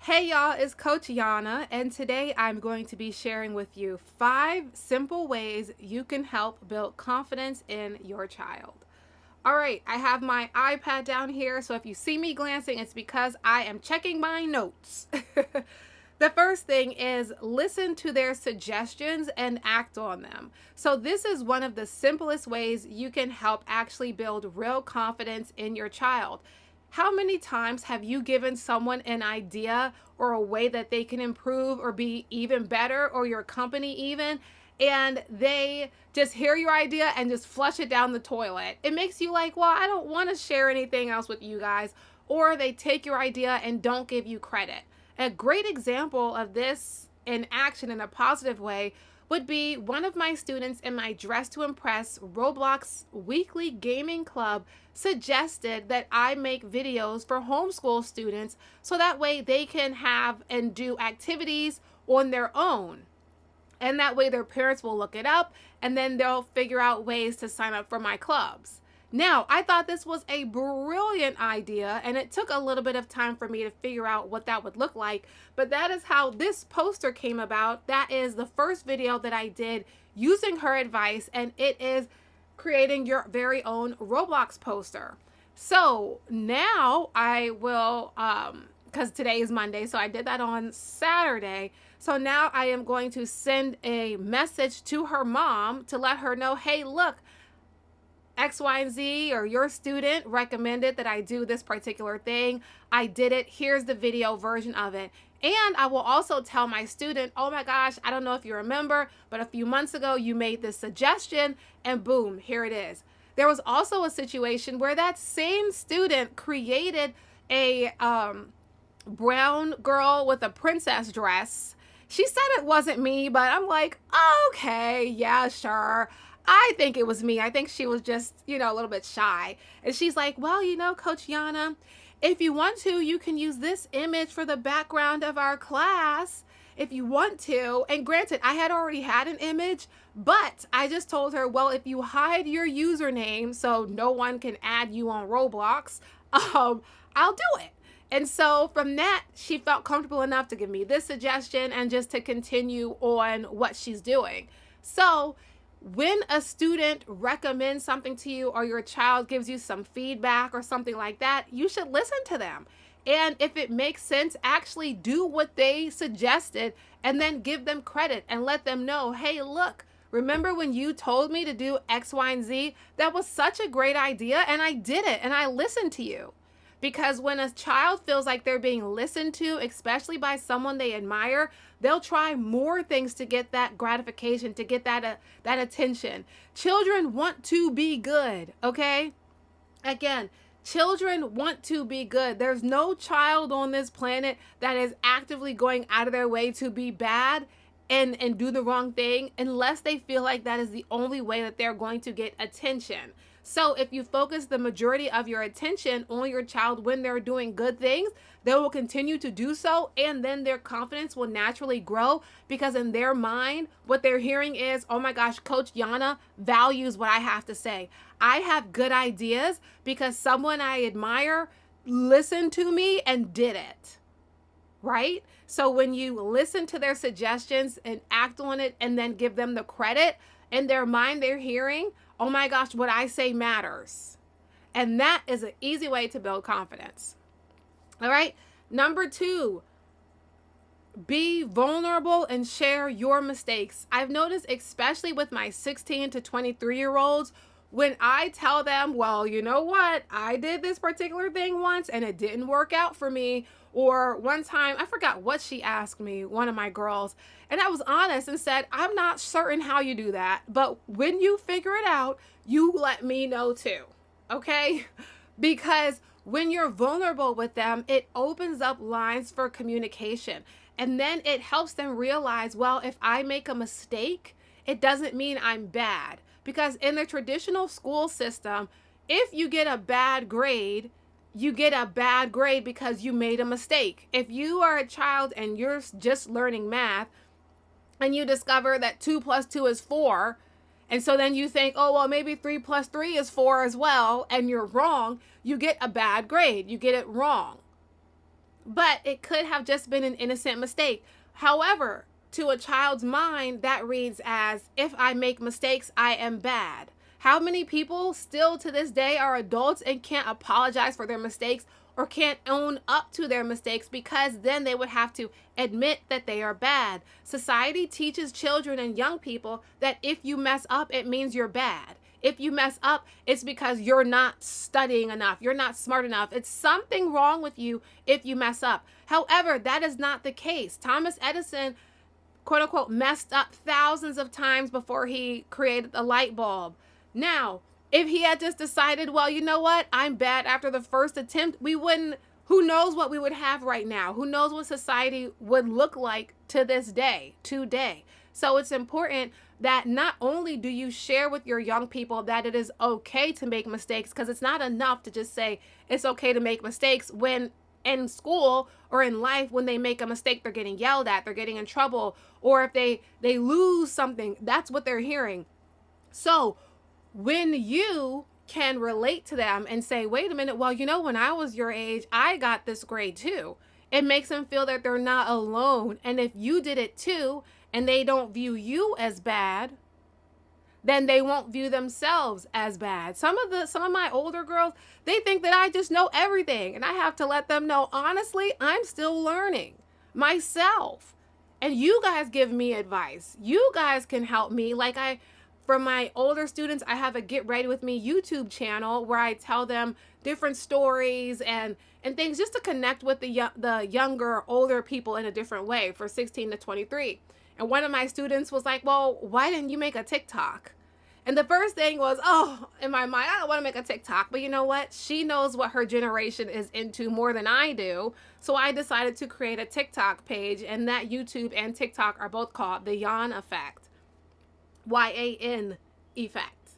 Hey y'all, it's Coach Yana, and today I'm going to be sharing with you 5 simple ways you can help build confidence in your child. All right, I have my iPad down here, so if you see me glancing, it's because I am checking my notes. The first thing is listen to their suggestions and act on them. So, this is one of the simplest ways you can help actually build real confidence in your child. How many times have you given someone an idea or a way that they can improve or be even better, or your company even, and they just hear your idea and just flush it down the toilet? It makes you like, well, I don't want to share anything else with you guys. Or they take your idea and don't give you credit. A great example of this in action in a positive way would be one of my students in my Dress to Impress Roblox weekly gaming club suggested that I make videos for homeschool students so that way they can have and do activities on their own. And that way their parents will look it up and then they'll figure out ways to sign up for my clubs. Now, I thought this was a brilliant idea, and it took a little bit of time for me to figure out what that would look like, but that is how this poster came about. That is the first video that I did using her advice, and it is creating your very own Roblox poster. So now I will, because today is Monday, so I did that on Saturday. So now I am going to send a message to her mom to let her know, hey, look, X, Y, and Z, or your student recommended that I do this particular thing. I did it. Here's the video version of it. And I will also tell my student, oh my gosh, I don't know if you remember, but a few months ago you made this suggestion and boom, here it is. There was also a situation where that same student created a brown girl with a princess dress. She said it wasn't me, but I'm like, okay, yeah, sure. I think it was me. I think she was just, a little bit shy. And she's like, well, Coach Yana, if you want to, you can use this image for the background of our class if you want to. And granted, I had already had an image, but I just told her, well, if you hide your username so no one can add you on Roblox, I'll do it. And so from that, she felt comfortable enough to give me this suggestion and just to continue on what she's doing. So when a student recommends something to you or your child gives you some feedback or something like that, you should listen to them. And if it makes sense, actually do what they suggested and then give them credit and let them know, hey, look, remember when you told me to do X, Y, and Z? That was such a great idea and I did it and I listened to you. Because when a child feels like they're being listened to, especially by someone they admire, they'll try more things to get that gratification, to get that attention. Children want to be good, okay? Again, children want to be good. There's no child on this planet that is actively going out of their way to be bad and do the wrong thing unless they feel like that is the only way that they're going to get attention. So if you focus the majority of your attention on your child when they're doing good things, they will continue to do so, and then their confidence will naturally grow because in their mind, what they're hearing is, oh my gosh, Coach Yana values what I have to say. I have good ideas because someone I admire listened to me and did it. Right? So when you listen to their suggestions and act on it and then give them the credit, in their mind they're hearing, oh my gosh, what I say matters. And that is an easy way to build confidence. All right. Number 2, be vulnerable and share your mistakes. I've noticed, especially with my 16 to 23-year-olds, when I tell them, well, you know what, I did this particular thing once and it didn't work out for me. Or one time, I forgot what she asked me, one of my girls, and I was honest and said, I'm not certain how you do that, but when you figure it out, you let me know too, okay? Because when you're vulnerable with them, it opens up lines for communication. And then it helps them realize, well, if I make a mistake, it doesn't mean I'm bad. Because in the traditional school system, if you get a bad grade, you get a bad grade because you made a mistake. If you are a child and you're just learning math and you discover that 2 plus 2 is 4, and so then you think, oh, well, maybe 3 plus 3 is 4 as well, and you're wrong, you get a bad grade. You get it wrong. but it could have just been an innocent mistake. However, to a child's mind, that reads as, if I make mistakes, I am bad. How many people still to this day are adults and can't apologize for their mistakes or can't own up to their mistakes, because then they would have to admit that they are bad? Society teaches children and young people that if you mess up, it means you're bad. If you mess up, it's because you're not studying enough. You're not smart enough. It's something wrong with you if you mess up. However, that is not the case. Thomas Edison, quote unquote, messed up thousands of times before he created the light bulb. Now, if he had just decided, well, you know what, I'm bad after the first attempt, we wouldn't, who knows what we would have right now? Who knows what society would look like to this day, today? So it's important that not only do you share with your young people that it is okay to make mistakes, because it's not enough to just say it's okay to make mistakes when in school or in life, when they make a mistake, they're getting yelled at, they're getting in trouble, or if they lose something, that's what they're hearing. So when you can relate to them and say, wait a minute, well, you know, when I was your age, I got this grade too. It makes them feel that they're not alone. And if you did it too, and they don't view you as bad, then they won't view themselves as bad. Some of my older girls, they think that I just know everything, and I have to let them know, honestly, I'm still learning myself. And you guys give me advice. You guys can help me. For my older students, I have a Get Ready With Me YouTube channel where I tell them different stories and things just to connect with the younger, older people in a different way for 16 to 23. And one of my students was like, well, why didn't you make a TikTok? And the first thing was, oh, in my mind, I don't want to make a TikTok. But you know what? She knows what her generation is into more than I do. So I decided to create a TikTok page, and that YouTube and TikTok are both called the Yana Effect. Y-A-N effect.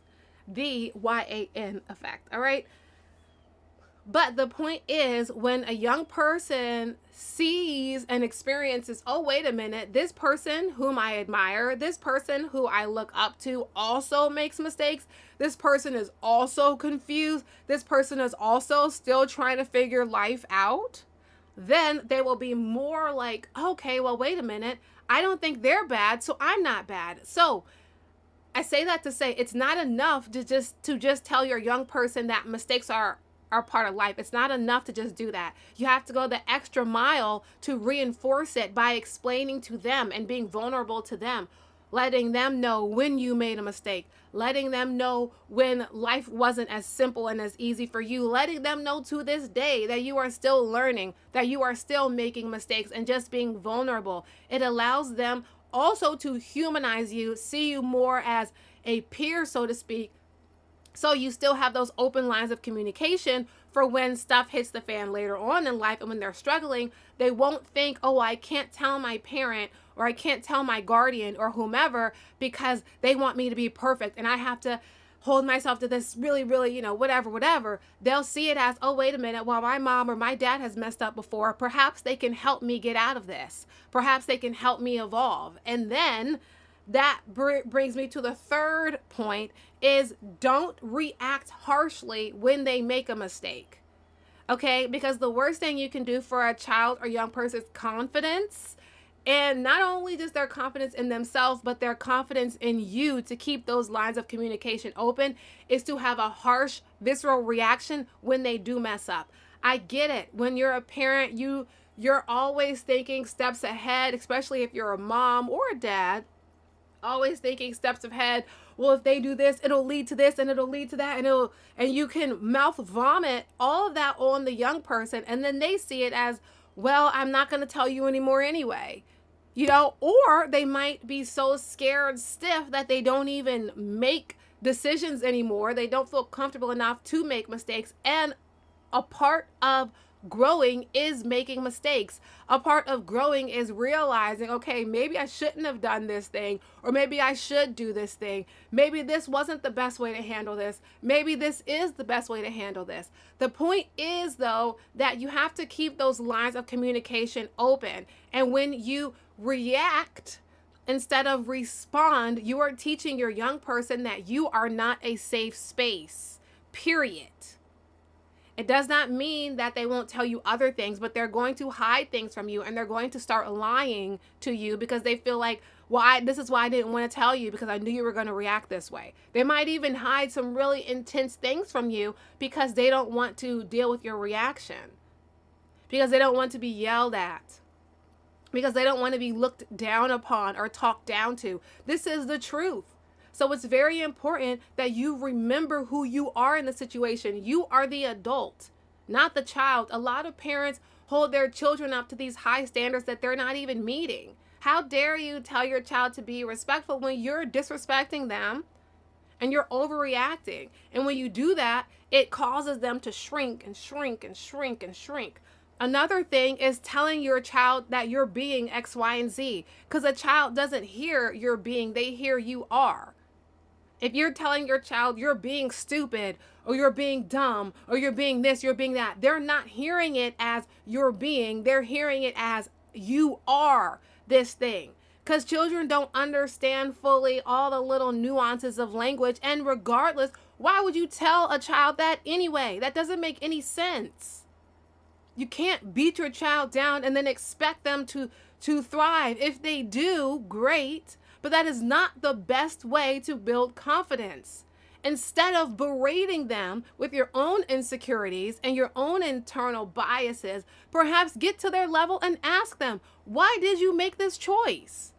The Y-A-N effect. All right. But the point is, when a young person sees and experiences, oh, wait a minute, this person whom I admire, this person who I look up to also makes mistakes. This person is also confused. This person is also still trying to figure life out. Then they will be more like, okay, well, wait a minute. I don't think they're bad, so I'm not bad. So I say that to say it's not enough to just tell your young person that mistakes are part of life. It's not enough to just do that. You have to go the extra mile to reinforce it by explaining to them and being vulnerable to them, letting them know when you made a mistake, letting them know when life wasn't as simple and as easy for you, letting them know to this day that you are still learning, that you are still making mistakes, and just being vulnerable. It allows them also to humanize you, see you more as a peer, so to speak. So you still have those open lines of communication for when stuff hits the fan later on in life, and when they're struggling, they won't think, oh, I can't tell my parent or I can't tell my guardian or whomever because they want me to be perfect and I have to hold myself to this really, really, whatever. They'll see it as, oh, wait a minute, while my mom or my dad has messed up before, perhaps they can help me get out of this. Perhaps they can help me evolve. And then that brings me to the third point, is don't react harshly when they make a mistake. Okay? Because the worst thing you can do for a child or young person is confidence. And not only just their confidence in themselves, but their confidence in you to keep those lines of communication open, is to have a harsh, visceral reaction when they do mess up. I get it. When you're a parent, you're always thinking steps ahead, especially if you're a mom or a dad. Always thinking steps ahead. Well, if they do this, it'll lead to this and it'll lead to that, and you can mouth vomit all of that on the young person, and then they see it as, well, I'm not going to tell you anymore anyway. Or they might be so scared stiff that they don't even make decisions anymore. They don't feel comfortable enough to make mistakes. And a part of growing is making mistakes. A part of growing is realizing, okay, maybe I shouldn't have done this thing, or maybe I should do this thing. Maybe this wasn't the best way to handle this. Maybe this is the best way to handle this. The point is, though, that you have to keep those lines of communication open. And when you react instead of respond, you are teaching your young person that you are not a safe space, period. It does not mean that they won't tell you other things, but they're going to hide things from you, and they're going to start lying to you because they feel like, well, this is why I didn't want to tell you, because I knew you were going to react this way. They might even hide some really intense things from you because they don't want to deal with your reaction, because they don't want to be yelled at, because they don't want to be looked down upon or talked down to. This is the truth. So it's very important that you remember who you are in the situation. You are the adult, not the child. A lot of parents hold their children up to these high standards that they're not even meeting. How dare you tell your child to be respectful when you're disrespecting them and you're overreacting? And when you do that, it causes them to shrink and shrink and shrink and shrink. Another thing is telling your child that you're being X, Y, and Z, because a child doesn't hear you're being, they hear you are. If you're telling your child you're being stupid, or you're being dumb, or you're being this, you're being that, they're not hearing it as you're being, they're hearing it as you are this thing. Because children don't understand fully all the little nuances of language. And regardless, why would you tell a child that anyway? That doesn't make any sense. You can't beat your child down and then expect them to thrive. If they do, great. But that is not the best way to build confidence. Instead of berating them with your own insecurities and your own internal biases, perhaps get to their level and ask them, why did you make this choice?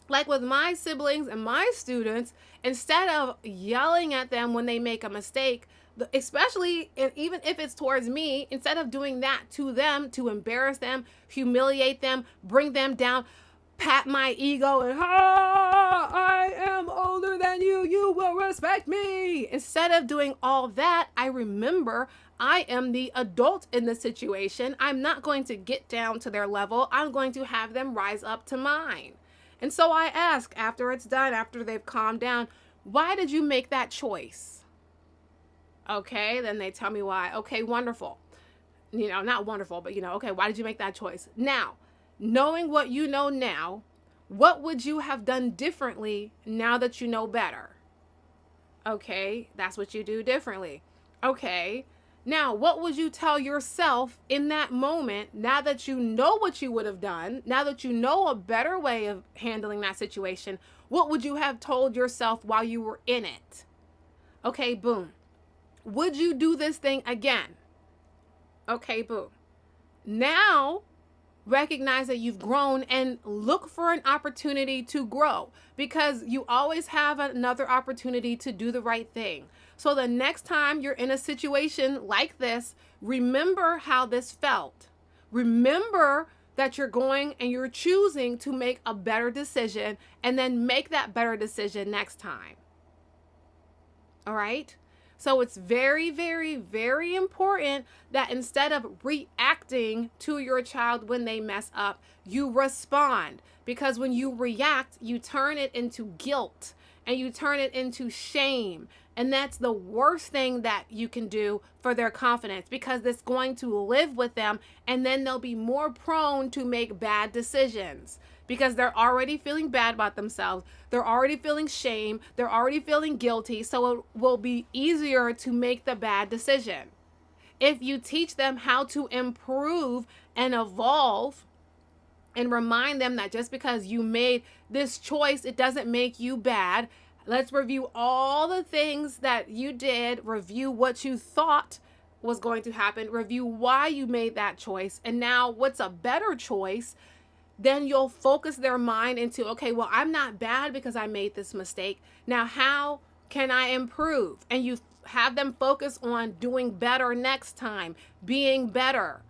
Like with my siblings and my students, instead of yelling at them when they make a mistake, especially, and even if it's towards me, instead of doing that to them to embarrass them, humiliate them, bring them down, pat my ego and, I am older than you, you will respect me. Instead of doing all that, I remember I am the adult in the situation. I'm not going to get down to their level. I'm going to have them rise up to mine. And so I ask, after it's done, after they've calmed down, why did you make that choice? Okay, then they tell me why. Okay, wonderful. Not wonderful, but okay, why did you make that choice? Now, knowing what you know now, what would you have done differently now that you know better? Okay, that's what you do differently. Okay, now what would you tell yourself in that moment now that you know what you would have done, now that you know a better way of handling that situation? What would you have told yourself while you were in it? Okay, boom. Would you do this thing again? Okay, boom. Now, recognize that you've grown and look for an opportunity to grow, because you always have another opportunity to do the right thing. So the next time you're in a situation like this, remember how this felt. Remember that you're going and you're choosing to make a better decision, and then make that better decision next time. All right? So it's very, very, very important that instead of reacting to your child when they mess up, you respond. Because when you react, you turn it into guilt and you turn it into shame. And that's the worst thing that you can do for their confidence, because it's going to live with them, and then they'll be more prone to make bad decisions. Because they're already feeling bad about themselves. They're already feeling shame. They're already feeling guilty. So it will be easier to make the bad decision. If you teach them how to improve and evolve, and remind them that just because you made this choice, it doesn't make you bad. Let's review all the things that you did. Review what you thought was going to happen. Review why you made that choice. And now what's a better choice? Then you'll focus their mind into, okay, well, I'm not bad because I made this mistake. Now, how can I improve? And you have them focus on doing better next time, being better,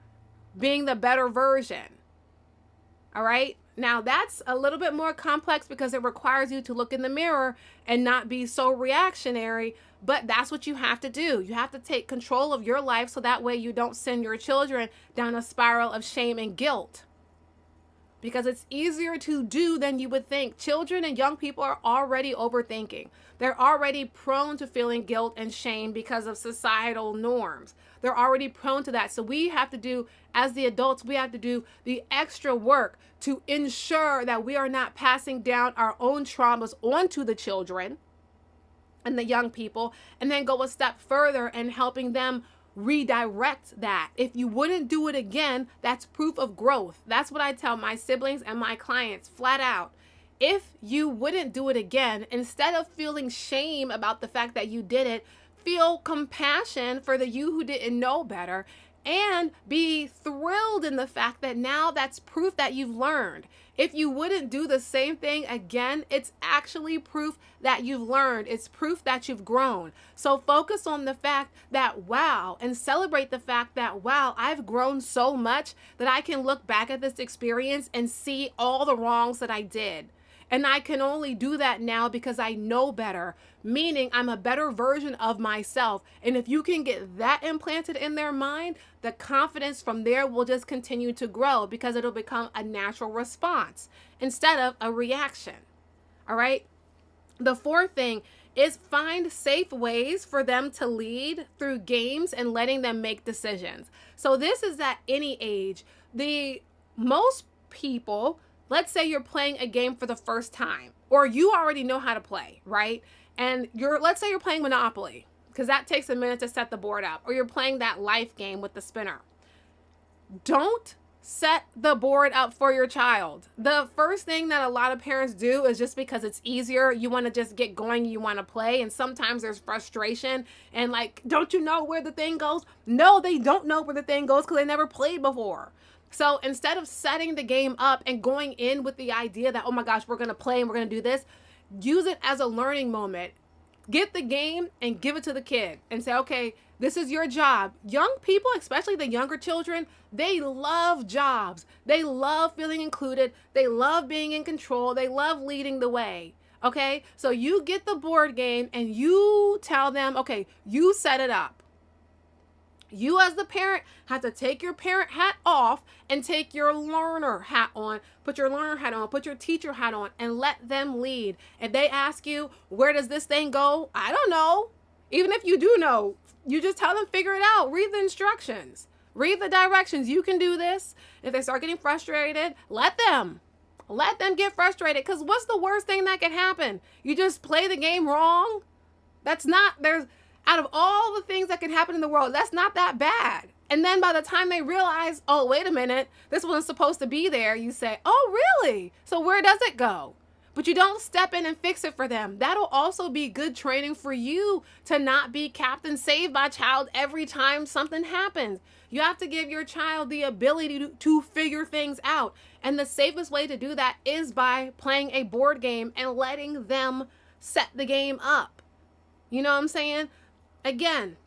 being the better version. All right. Now, that's a little bit more complex because it requires you to look in the mirror and not be so reactionary. But that's what you have to do. You have to take control of your life so that way you don't send your children down a spiral of shame and guilt. Because it's easier to do than you would think. Children and young people are already overthinking. They're already prone to feeling guilt and shame because of societal norms. They're already prone to that. So we have to do, as the adults, we have to do the extra work to ensure that we are not passing down our own traumas onto the children. and the young people, and then go a step further and helping them redirect that. If you wouldn't do it again, that's proof of growth. That's what I tell my siblings and my clients flat out. If you wouldn't do it again, instead of feeling shame about the fact that you did it, feel compassion for the you who didn't know better, and be thrilled in the fact that now that's proof that you've learned. If you wouldn't do the same thing again, it's actually proof that you've learned. It's proof that you've grown. So focus on the fact that, wow, and celebrate the fact that, wow, I've grown so much that I can look back at this experience and see all the wrongs that I did. And I can only do that now because I know better, meaning I'm a better version of myself. And if you can get that implanted in their mind, the confidence from there will just continue to grow because it'll become a natural response instead of a reaction. All right. The fourth thing is find safe ways for them to lead through games and letting them make decisions. So this is at any age. The most people, let's say you're playing a game for the first time, or you already know how to play, right? And let's say you're playing Monopoly, because that takes a minute to set the board up, or you're playing that life game with the spinner. Don't set the board up for your child. The first thing that a lot of parents do is just because it's easier, you want to just get going, you want to play, and sometimes there's frustration and like, don't you know where the thing goes? No, they don't know where the thing goes because they never played before. So instead of setting the game up and going in with the idea that, oh my gosh, we're going to play and we're going to do this, use it as a learning moment. Get the game and give it to the kid and say, okay, this is your job. Young people, especially the younger children, they love jobs. They love feeling included. They love being in control. They love leading the way. Okay, so you get the board game and you tell them, okay, you set it up. You as the parent have to take your parent hat off and take your learner hat on. Put your learner hat on, put your teacher hat on, and let them lead. If they ask you, where does this thing go? I don't know. Even if you do know, you just tell them, figure it out. Read the instructions. Read the directions. You can do this. If they start getting frustrated, let them get frustrated. Because what's the worst thing that can happen? You just play the game wrong? Out of all the things that can happen in the world, that's not that bad. And then by the time they realize, oh, wait a minute, this wasn't supposed to be there, you say, oh, really? So where does it go? But you don't step in and fix it for them. That'll also be good training for you to not be Captain Save My Child every time something happens. You have to give your child the ability to figure things out. And the safest way to do that is by playing a board game and letting them set the game up. You know what I'm saying? Again,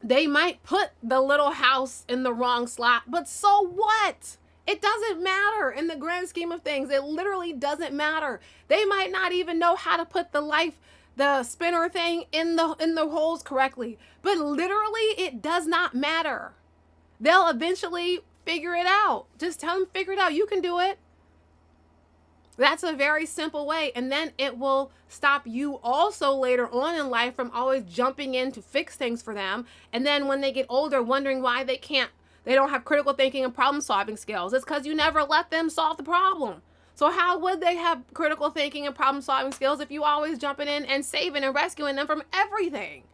they might put the little house in the wrong slot, but so what? It doesn't matter in the grand scheme of things. It literally doesn't matter. They might not even know how to put the spinner thing in the holes correctly, but literally it does not matter. They'll eventually figure it out. Just tell them, figure it out. You can do it. That's a very simple way. And then it will stop you also later on in life from always jumping in to fix things for them. And then when they get older, wondering why they don't have critical thinking and problem solving skills. It's because you never let them solve the problem. So how would they have critical thinking and problem solving skills if you always jumping in and saving and rescuing them from everything?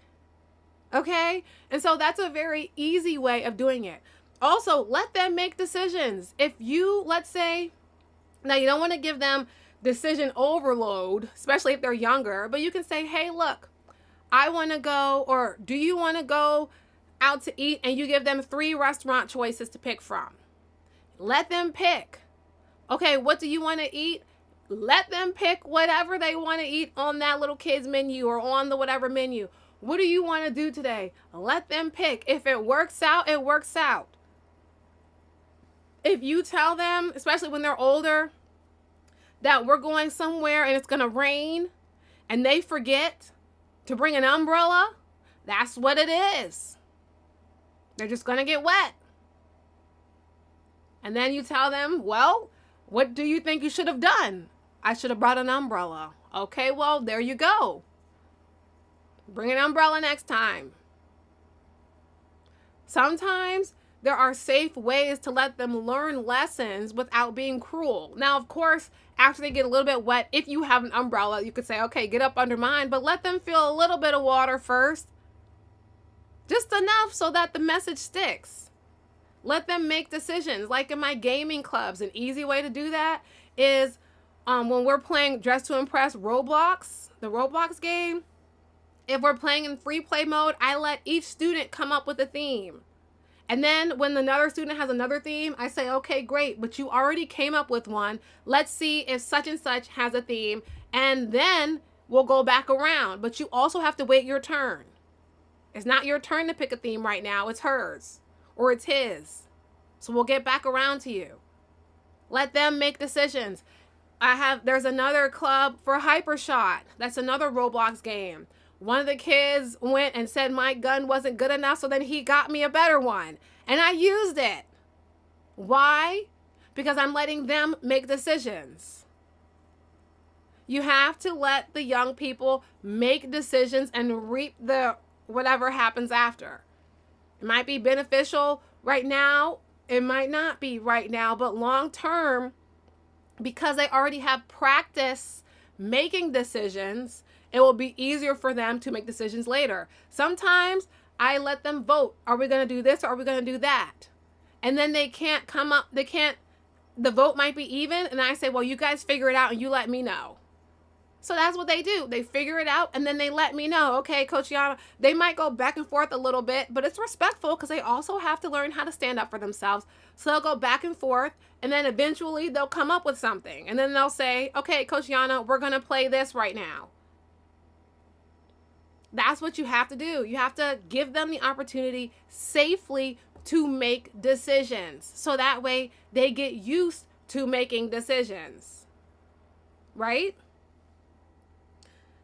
Okay? And so that's a very easy way of doing it. Also, let them make decisions. If you, let's say, now, you don't want to give them decision overload, especially if they're younger, but you can say, hey, look, I want to go, or do you want to go out to eat? And you give them 3 restaurant choices to pick from. Let them pick. Okay, what do you want to eat? Let them pick whatever they want to eat on that little kid's menu or on the whatever menu. What do you want to do today? Let them pick. If it works out, it works out. If you tell them, especially when they're older, that we're going somewhere and it's going to rain and they forget to bring an umbrella, that's what it is. They're just going to get wet. And then you tell them, well, what do you think you should have done? I should have brought an umbrella. Okay, well, there you go. Bring an umbrella next time. Sometimes there are safe ways to let them learn lessons without being cruel. Now, of course, after they get a little bit wet, if you have an umbrella, you could say, okay, get up under mine, but let them feel a little bit of water first. Just enough so that the message sticks. Let them make decisions. Like in my gaming clubs, an easy way to do that is when we're playing Dress to Impress Roblox, the Roblox game, if we're playing in free play mode, I let each student come up with a theme. And then when another student has another theme, I say, okay, great, but you already came up with one. Let's see if such and such has a theme. And then we'll go back around. But you also have to wait your turn. It's not your turn to pick a theme right now. It's hers or it's his. So we'll get back around to you. Let them make decisions. There's another club for Hypershot. That's another Roblox game. One of the kids went and said my gun wasn't good enough, so then he got me a better one. And I used it. Why? Because I'm letting them make decisions. You have to let the young people make decisions and reap the whatever happens after. It might be beneficial right now. It might not be right now, but long term, because they already have practice making decisions, it will be easier for them to make decisions later. Sometimes I let them vote. Are we going to do this or are we going to do that? And then the vote might be even. And I say, well, you guys figure it out and you let me know. So that's what they do. They figure it out and then they let me know. Okay, Coach Yana, they might go back and forth a little bit, but it's respectful because they also have to learn how to stand up for themselves. So they'll go back and forth and then eventually they'll come up with something. And then they'll say, okay, Coach Yana, we're going to play this right now. That's what you have to do. You have to give them the opportunity safely to make decisions. So that way they get used to making decisions. Right?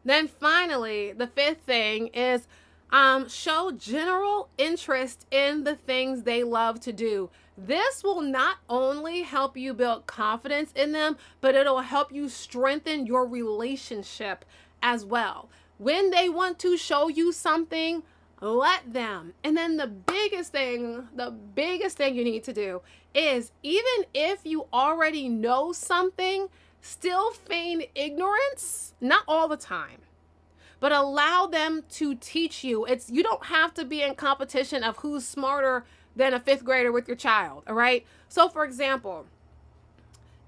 Then finally, the fifth thing is show general interest in the things they love to do. This will not only help you build confidence in them, but it'll help you strengthen your relationship as well. When they want to show you something, let them. And then the biggest thing you need to do is, even if you already know something, still feign ignorance, not all the time, but allow them to teach you. You don't have to be in competition of who's smarter than a fifth grader with your child, all right? So for example,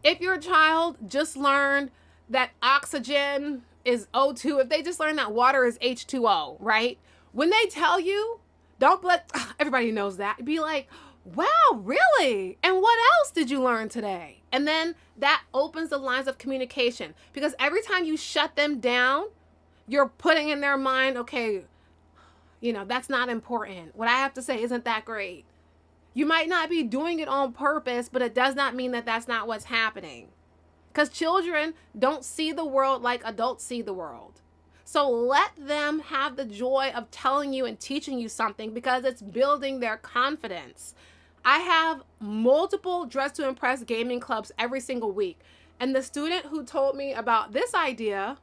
if your child just learned that oxygen is O2, if they just learned that water is H2O, right? When they tell you, don't let, everybody knows that. Be like, wow, really? And what else did you learn today? And then that opens the lines of communication, because every time you shut them down, you're putting in their mind, okay, that's not important. What I have to say isn't that great. You might not be doing it on purpose, but it does not mean that that's not what's happening. Because children don't see the world like adults see the world. So let them have the joy of telling you and teaching you something, because it's building their confidence. I have multiple Dress to Impress gaming clubs every single week. And the student who told me about this idea,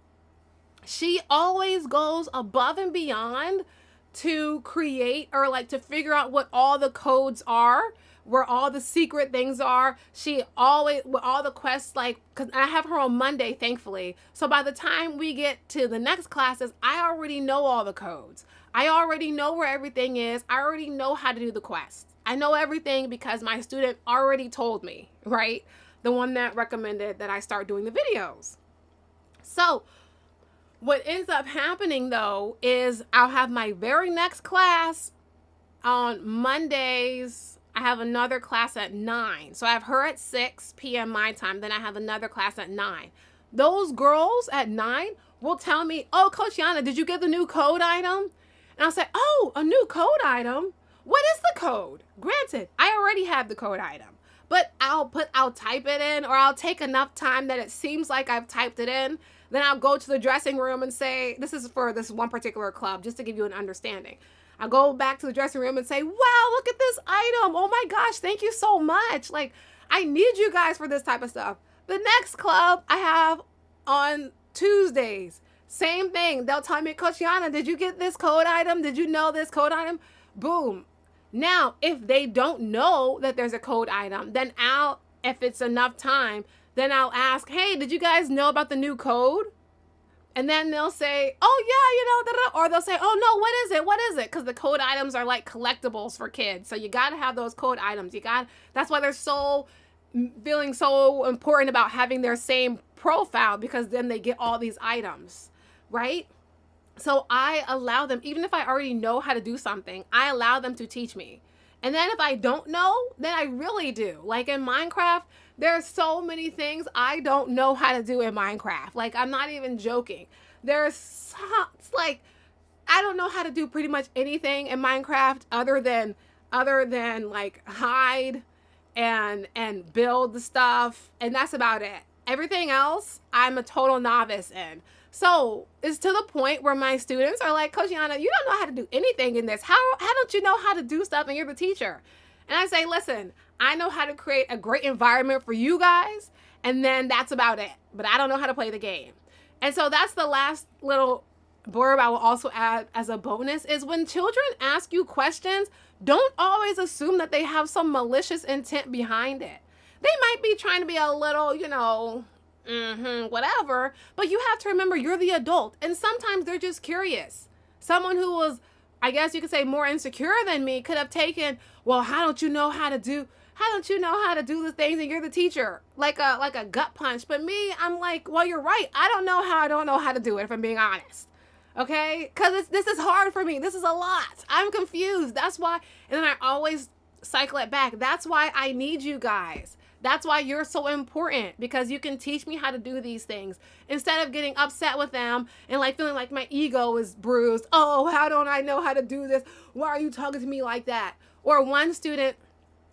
she always goes above and beyond to create or to figure out what all the codes are, where all the secret things are. She always, with all the quests, because I have her on Monday, thankfully. So by the time we get to the next classes, I already know all the codes. I already know where everything is. I already know how to do the quest. I know everything because my student already told me, right? The one that recommended that I start doing the videos. So what ends up happening though is I'll have my very next class on Mondays. I have another class at 9. So I have her at 6 p.m. my time. Then I have another class at 9. Those girls at 9 will tell me, oh, Coach Yana, did you get the new code item? And I'll say, oh, a new code item? What is the code? Granted, I already have the code item, but I'll type it in, or I'll take enough time that it seems like I've typed it in. Then I'll go to the dressing room and say, this is for this one particular club, just to give you an understanding. I go back to the dressing room and say, wow, look at this item. Oh my gosh, thank you so much. I need you guys for this type of stuff. The next club I have on Tuesdays, same thing. They'll tell me, Coach Yana, did you get this code item? Did you know this code item? Boom. Now, if they don't know that there's a code item, then if it's enough time, then I'll ask, hey, did you guys know about the new code? And then they'll say, oh, yeah, or they'll say, oh, no, what is it? What is it? Because the code items are like collectibles for kids. So you got to have those code items. That's why they're feeling so important about having their same profile, because then they get all these items, right? So I allow them, even if I already know how to do something, I allow them to teach me. And then if I don't know, then I really do. Like in Minecraft, there's so many things I don't know how to do in Minecraft. Like, I'm not even joking. It's like, I don't know how to do pretty much anything in Minecraft other than like hide and build the stuff, and that's about it. Everything else, I'm a total novice in. So it's to the point where my students are like, Coach Yana, you don't know how to do anything in this. How don't you know how to do stuff and you're the teacher? And I say, listen, I know how to create a great environment for you guys, and then that's about it. But I don't know how to play the game. And so that's the last little blurb I will also add as a bonus is when children ask you questions, don't always assume that they have some malicious intent behind it. They might be trying to be a little, whatever, but you have to remember you're the adult, and sometimes they're just curious. Someone who was, I guess you could say, more insecure than me could have taken, well, how don't you know how to do the things and you're the teacher, like a gut punch. But me, I'm like, well, you're right. I don't know how to do it, if I'm being honest. Okay? Because this is hard for me. This is a lot. I'm confused. That's why. And then I always cycle it back. That's why I need you guys. That's why you're so important, because you can teach me how to do these things instead of getting upset with them and like feeling like my ego is bruised. Oh, how don't I know how to do this? Why are you talking to me like that? Or one student,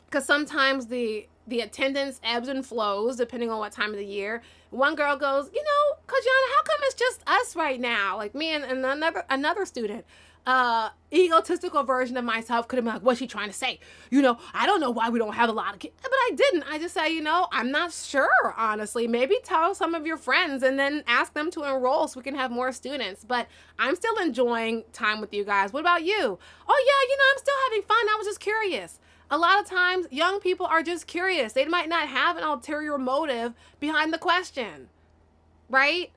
because sometimes the attendance ebbs and flows depending on what time of the year. One girl goes, Coach Yana, how come it's just us right now? Like me and another student. Egotistical version of myself could have been like, what's she trying to say? I don't know why we don't have a lot of kids. But I didn't. I just say, I'm not sure, honestly. Maybe tell some of your friends and then ask them to enroll so we can have more students. But I'm still enjoying time with you guys. What about you? Oh, yeah, I'm still having fun. I was just curious. A lot of times, young people are just curious. They might not have an ulterior motive behind the question, right?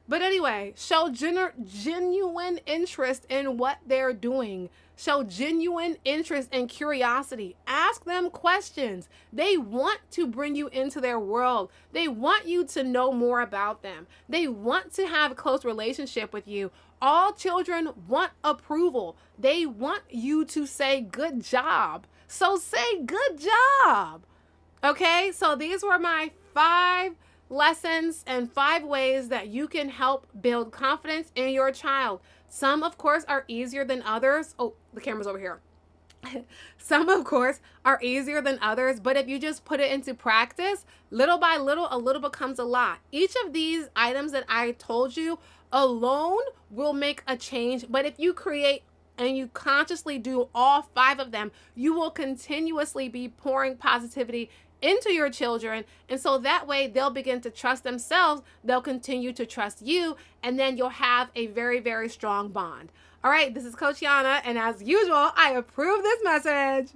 But anyway, show genuine interest in what they're doing. Show genuine interest and curiosity. Ask them questions. They want to bring you into their world. They want you to know more about them. They want to have a close relationship with you. All children want approval. They want you to say good job. So say good job. Okay, so these were my 5 lessons and 5 ways that you can help build confidence in your child. Some, of course, are easier than others. Oh, the camera's over here. Some, of course, are easier than others, but if you just put it into practice, little by little, a little becomes a lot. Each of these items that I told you alone will make a change, but if you create and you consciously do all 5 of them, you will continuously be pouring positivity into your children. And so that way they'll begin to trust themselves. They'll continue to trust you. And then you'll have a very, very strong bond. All right, this is Coach Yana. And as usual, I approve this message.